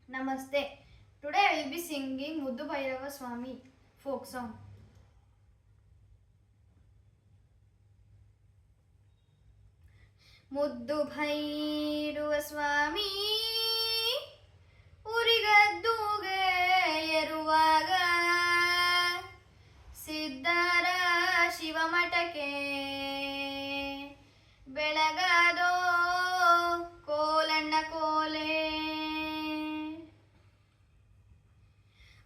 Namaste. Today I will be singing Muddu Bhairava Swami folk song. ಮುದ್ದು ಭೈರುವ ಸ್ವಾಮಿ ಉರಿಗದ್ದುಗೆ ಏರುವಾಗ ಸಿದ್ಧರ ಶಿವಮಠಕ್ಕೆ ಬೆಳಗಾದೋ ಕೋಲಣ್ಣ ಕೋಲೆ.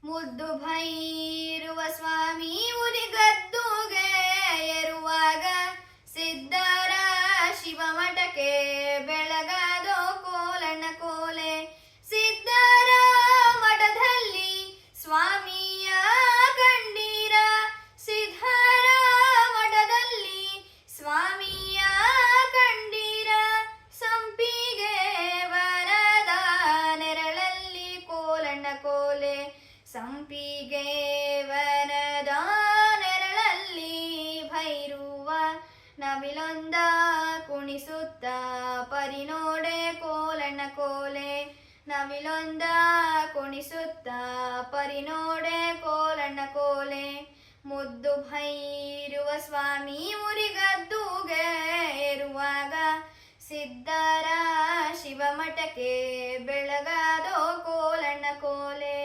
ಮುದ್ದು ಭೈರುವ ಸ್ವಾಮಿ ಉರಿಗದ್ದುಗೆ ಏರುವಾಗ ಸಿದ್ಧರ ಶಿವಮಠಕ್ಕೆ ಬೆಳಗಾದೋ ಕೋಲಣ್ಣ ಕೋಲೆ. ಸಿದ್ಧರ ಮಠದಲ್ಲಿ ಸ್ವಾಮಿಯ ಕಂಡೀರ, ಸಿದ್ಧರ ಮಠದಲ್ಲಿ ಸ್ವಾಮಿಯ ಕಂಡೀರ. ಸಂಪಿಗೆ ವರದ ನೆರಳಲ್ಲಿ ಕೋಲಣ್ಣ ಕೋಲೆ, ಸಂಪಿಗೆ ವರದ ನೆರಳಲ್ಲಿ ಭೈರುವ ನವಿಲೊಂದ ಕುಣಿಸುತ್ತ ಪರಿನೋಡೆ ಕೋಲಣ್ಣ ಕೋಲೆ. ನವಿಲೊಂದ ಕುಣಿಸುತ್ತ ಪರಿನೋಡೆ ಕೋಲಣ್ಣ ಕೋಲೆ. ಮುದ್ದು ಭೈರುವ ಸ್ವಾಮಿ ಮುರಿಗದ್ದುಗೆ ಏರುವಾಗ ಸಿದ್ಧರ ಶಿವಮಠಕ್ಕೆ ಬೆಳಗಾದೋ ಕೋಲಣ್ಣ ಕೋಲೆ.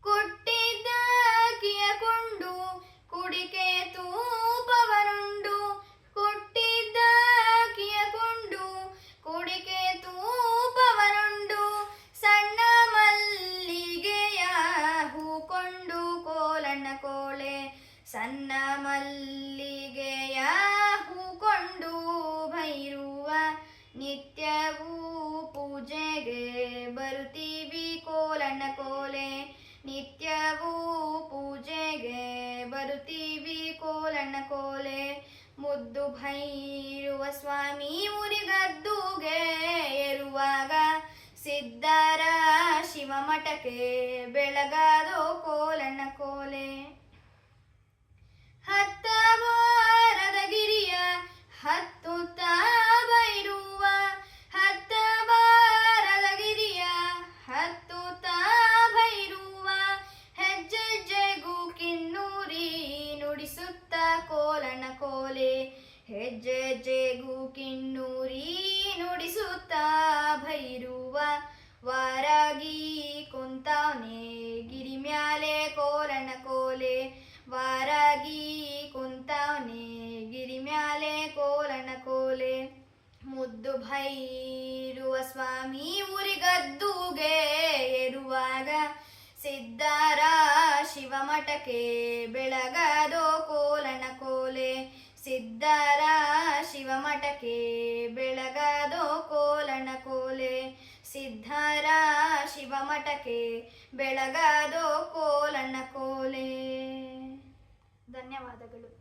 ಕೊಟ್ಟಿದ್ದ ಕಿಯಕೊಂಡು ಕುಡಿಕೆ ತೂಪವನುಂಡು, ಕೊಟ್ಟಿದ್ದ ಕಿಯಕೊಂಡು ಕುಡಿಕೆ ತೂಪವನುಂಡು. ಸಣ್ಣ ಮಲ್ಲಿಗೆಯ ಹೂಕೊಂಡು ಕೋಲಣ್ಣ ಕೋಲೆ, ಸಣ್ಣ ಮಲ್ಲಿಗೆಯ ಹೂಕೊಂಡು ಭೈರುವ. ನಿತ್ಯವೂ ಪೂಜೆಗೆ ಬರುತ್ತೀವಿ ಕೋಲಣ್ಣ ಕೋಲೆ, ನಿತ್ಯವೂ ಪೂಜೆಗೆ ಬರುತ್ತೀವಿ ಕೋಲಣ್ಣ ಕೋಲೆ. ಮುದ್ದು ಭೈರುವ ಸ್ವಾಮಿ ಮುರಿಗದ್ದುಗೆ ಏರುವಾಗ ಸಿದ್ಧರ ಶಿವಮಠಕ್ಕೆ ಬೆಳಗಾದೋ ಕೋಲಣ್ಣ ಕೋಲೆ. ಹತ್ತ ವಾರದ ಗಿರಿಯ ಹತ್ತುತ್ತ ಭೈರುವ, ಹತ್ತ ವಾರದ ಗಿರಿಯ ಹತ್ತುತ್ತ ಭೈರುವ. ಹೆಜ್ಜೆಜ್ಜೆಗೂ ಕಿನ್ನೂರಿ ನುಡಿಸುತ್ತ ಕೋಲಣ್ಣ ಕೋಲೆ, ಹೆಜ್ಜೆಜ್ಜೆಗೂ ಕಿನ್ನೂರಿ ನುಡಿಸುತ್ತ ಭೈರುವ. ವಾರಾಗಿ ಕುಂತಾವನೆ ಗಿರಿ ಮ್ಯಾಲೆ ಕೋಲಣ್ಣ ಕೋಲೆ, ವಾರಾಗಿ ಕುಂತಾವನೆ ಗಿರಿ ಮ್ಯಾಲೆ ಕೋಲಣ್ಣ ಕೋಲೆ. ಮುದ್ದು ಭೈರುವ ಸ್ವಾಮಿ ಉರಿಗದ್ದುಗೆ ಏರುವಾಗ ಸಿದ್ಧರ ಶಿವಮಠಕ್ಕೆ ಬೆಳಗಾದೋ ಕೋಲಣ್ಣ ಕೋಲೆ. ಸಿದ್ಧರ ಶಿವಮಠಕ್ಕೆ ಬೆಳಗಾದೋ ಕೋಲಣ್ಣ ಕೋಲೆ. ಸಿದ್ಧರ ಶಿವಮಠಕ್ಕೆ ಬೆಳಗಾದೋ ಕೋಲಣ್ಣ ಕೋಲೆ. ಧನ್ಯವಾದಗಳು.